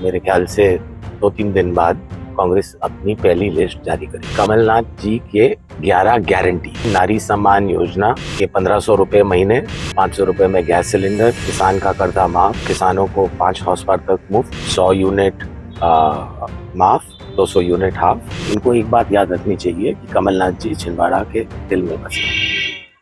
मेरे ख्याल से 2-3 दिन बाद कांग्रेस अपनी पहली लिस्ट जारी करेगी। कमलनाथ जी के 11 गारंटी, नारी सम्मान योजना के 1500 रुपए महीने, 500 रुपए में गैस सिलेंडर, किसान का कर्जा माफ, किसानों को 5 हॉर्स पावर तक मुफ्त, 100 यूनिट माफ, 200 यूनिट हाफ। इनको एक बात याद रखनी चाहिए कि कमलनाथ जी छिंदवाड़ा के दिल में बसे।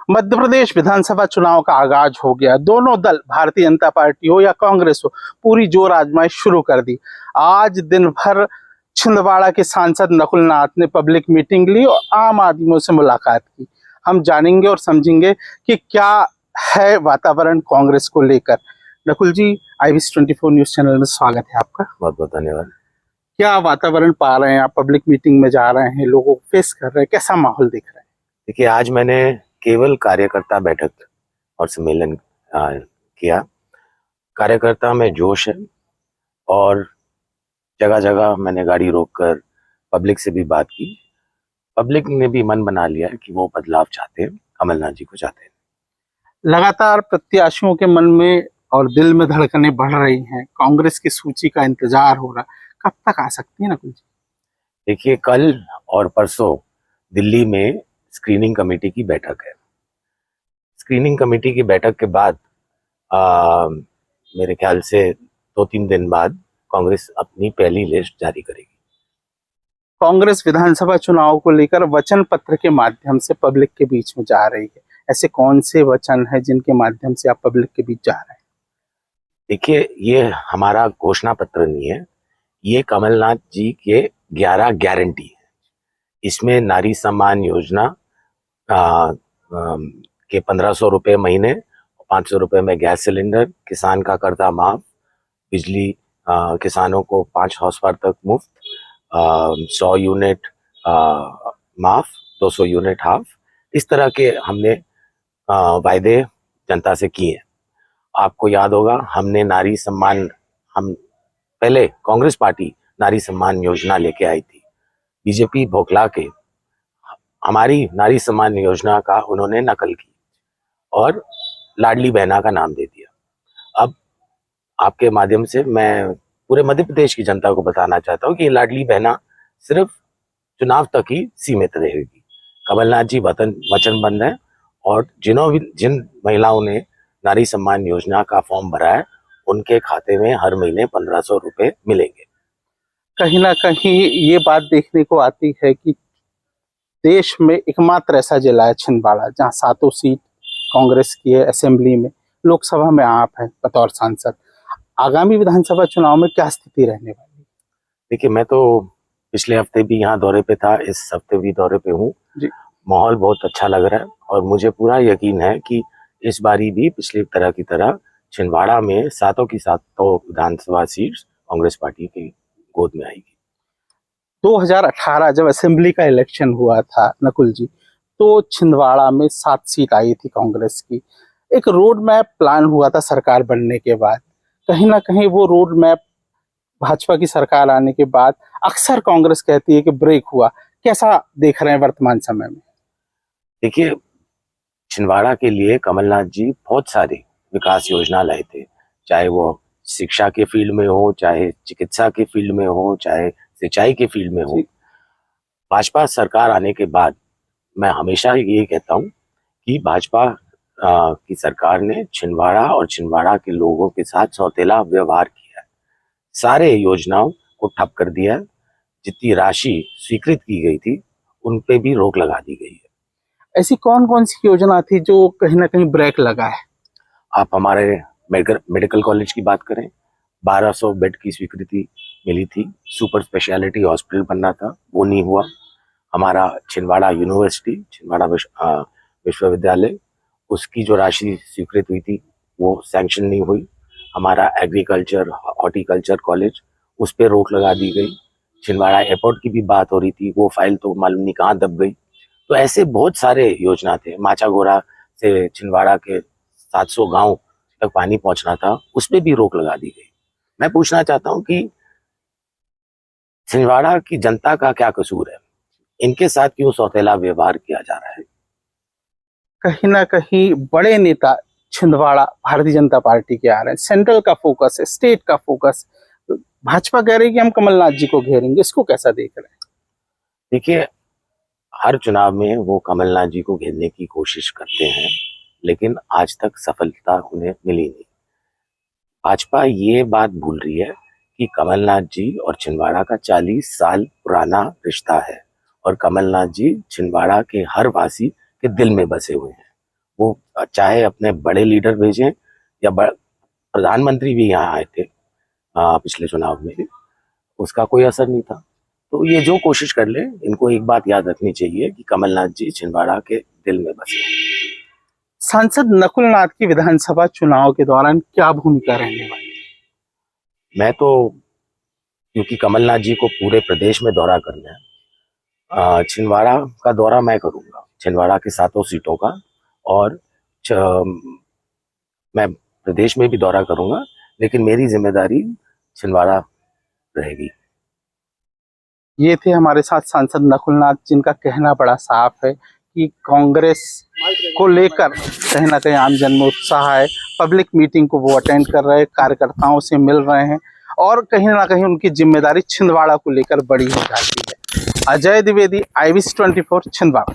मध्य प्रदेश विधानसभा चुनाव का आगाज हो गया। दोनों दल, भारतीय जनता पार्टी हो या कांग्रेस हो, पूरी जोर आजमाइश शुरू कर दी। आज दिन भर छिंदवाड़ा के सांसद नकुल नाथ ने पब्लिक मीटिंग ली और आम आदमियों से मुलाकात की। हम जानेंगे और समझेंगे कि क्या है वातावरण कांग्रेस को लेकर। नकुल जी, IBC 24 न्यूज चैनल में स्वागत है आपका। बहुत बहुत धन्यवाद। क्या वातावरण पा रहे हैं आप? पब्लिक मीटिंग में जा रहे हैं, लोगों को फेस कर रहे हैं, कैसा माहौल दिख रहा है? देखिए, आज मैंने केवल कार्यकर्ता बैठक और सम्मेलन किया। कार्यकर्ता में जोश है और जगह जगह मैंने गाड़ी रोककर पब्लिक से भी बात की। पब्लिक ने भी मन बना लिया है कि वो बदलाव चाहते हैं, कमलनाथ जी को चाहते हैं। लगातार प्रत्याशियों के मन में और दिल में धड़कनें बढ़ रही हैं। कांग्रेस की सूची का इंतजार हो रहा, कब तक आ सकती है नकुल जी? देखिए, कल और परसों दिल्ली में स्क्रीनिंग कमेटी की बैठक है। स्क्रीनिंग कमेटी की बैठक के बाद मेरे ख्याल से 2-3 दिन बाद कांग्रेस अपनी पहली लिस्ट जारी करेगी। कांग्रेस विधानसभा चुनाव को लेकर वचन पत्र के माध्यम से पब्लिक के बीच में जा रही है। ऐसे कौन से वचन है जिनके माध्यम से आप पब्लिक के बीच जा रहे हैं? देखिए, ये हमारा घोषणा पत्र नहीं है, ये कमलनाथ जी के 11 गारंटी है। इसमें नारी सम्मान योजना के 1500 रुपए महीने, 500 रुपए में गैस सिलेंडर, किसान का कर्जा माफ, बिजली किसानों को 5 हॉर्स पावर तक मुफ्त, 100 यूनिट माफ, 200 यूनिट हाफ। इस तरह के हमने वायदे जनता से किए हैं। आपको याद होगा, हमने नारी सम्मान, हम पहले कांग्रेस पार्टी नारी सम्मान योजना लेके आई थी। बीजेपी बौखला के हमारी नारी सम्मान योजना का उन्होंने नकल की और लाडली बहना का नाम दे दिया। अब आपके माध्यम से मैं पूरे मध्य प्रदेश की जनता को बताना चाहता हूँ कि लाडली बहना सिर्फ चुनाव तक ही सीमित रहेगी। कमलनाथ जी वचनबद्ध है और जिन महिलाओं ने नारी सम्मान योजना का फॉर्म भरा है, उनके खाते में हर महीने 1500 रुपए मिलेंगे। कहीं ना कहीं ये बात देखने को आती है कि देश में एकमात्र ऐसा जिला है छिंदवाड़ा जहाँ 7 सीट कांग्रेस की है। असेंबली में, लोकसभा में आप हैं बतौर सांसद। आगामी विधानसभा चुनाव में क्या स्थिति रहने वाली है? देखिए, मैं तो पिछले हफ्ते भी यहाँ दौरे पे था, इस हफ्ते भी दौरे पे हूँ। माहौल बहुत अच्छा लग रहा है और मुझे पूरा यकीन है कि इस बारी भी पिछली तरह की तरह छिंदवाड़ा में 7 की 7 विधानसभा सीट कांग्रेस पार्टी की गोद में आएगी। 2018 जब असेंबली का इलेक्शन हुआ था नकुल जी, तो छिंदवाड़ा में 7 सीट आई थी कांग्रेस की। एक रोड मैप प्लान हुआ था सरकार बनने के बाद। कहीं ना कहीं वो रोड मैप भाजपा की सरकार आने के बाद अक्सर कांग्रेस कहती है कि ब्रेक हुआ। कैसा देख रहे हैं वर्तमान समय में? देखिए, छिंदवाड़ा के लिए कमलनाथ जी बहुत सारी विकास योजना लाए थे, चाहे वो शिक्षा के फील्ड में हो, चाहे चिकित्सा के फील्ड में हो, चाहे सिंचाई के फील्ड में हो। भाजपा सरकार आने के बाद मैं हमेशा ये कहता हूँ कि भाजपा की सरकार ने छिंदवाड़ा और छिंदवाड़ा के लोगों के साथ सौतेला व्यवहार किया है। सारे योजनाओं को ठप कर दिया है। जितनी राशि स्वीकृत की गई थी, उन पे भी रोक लगा दी गई है। ऐसी कौन कौन सी योजना थी जो कहीं ना कहीं ब्रेक लगा है? आप हमारे मेडिकल कॉलेज की बात करें, 1200 बेड की स्वीकृति मिली थी। सुपर स्पेशलिटी हॉस्पिटल बनना था, वो नहीं हुआ। हमारा छिंदवाड़ा यूनिवर्सिटी, छिंदवाड़ा विश्वविद्यालय, उसकी जो राशि स्वीकृत हुई थी वो सैंक्शन नहीं हुई। हमारा एग्रीकल्चर हॉर्टिकल्चर कॉलेज, उस पर रोक लगा दी गई। छिंदवाड़ा एयरपोर्ट की भी बात हो रही थी, वो फाइल तो मालूम नहीं कहाँ दब गई। तो ऐसे बहुत सारे योजना थे। माचागोरा से छिंदवाड़ा के 700 गांव तक पानी पहुंचना था, उस पर भी रोक लगा दी गई। मैं पूछना चाहता हूं कि छिंदवाड़ा की जनता का क्या कसूर है? इनके साथ क्यों सौतेला व्यवहार किया जा रहा है? कहीं ना कहीं बड़े नेता छिंदवाड़ा भारतीय जनता पार्टी के आ रहे हैं। सेंट्रल का फोकस है, स्टेट का फोकस, भाजपा कह रही है कि हम कमलनाथ जी को घेरेंगे, इसको कैसा देख रहे हैं? देखिए, हर चुनाव में वो कमलनाथ जी को घेरने की कोशिश करते हैं, लेकिन आज तक सफलता उन्हें मिली नहीं। भाजपा ये बात भूल रही है कि कमलनाथ जी और छिंदवाड़ा का 40 साल पुराना रिश्ता है और कमलनाथ जी छिंदवाड़ा के हर वासी के दिल में बसे हुए हैं। वो चाहे अपने बड़े लीडर भेजें या प्रधानमंत्री भी यहाँ आए थे पिछले चुनाव में, उसका कोई असर नहीं था। तो ये जो कोशिश कर ले, इनको एक बात याद रखनी चाहिए कि कमलनाथ जी छिंदवाड़ा के दिल में बसे हैं। सांसद नकुलनाथ की विधानसभा चुनाव के दौरान क्या भूमिका रहने वाली? मैं तो, क्योंकि कमलनाथ जी को पूरे प्रदेश में दौरा करना है, छिंदवाड़ा का दौरा मैं करूंगा, छिंदवाड़ा के 7 सीटों का, और मैं प्रदेश में भी दौरा करूंगा, लेकिन मेरी जिम्मेदारी छिंदवाड़ा रहेगी। ये थे हमारे साथ सांसद नकुलनाथ, जिनका कहना बड़ा साफ है कि कांग्रेस को लेकर कहीं ना कहीं आम जन में उत्साह है। पब्लिक मीटिंग को वो अटेंड कर रहे हैं, कार्यकर्ताओं से मिल रहे हैं और कहीं ना कहीं उनकी जिम्मेदारी छिंदवाड़ा को लेकर बड़ी हो जाती है। अजय द्विवेदी, IBC 24, छिंदवाड़ा।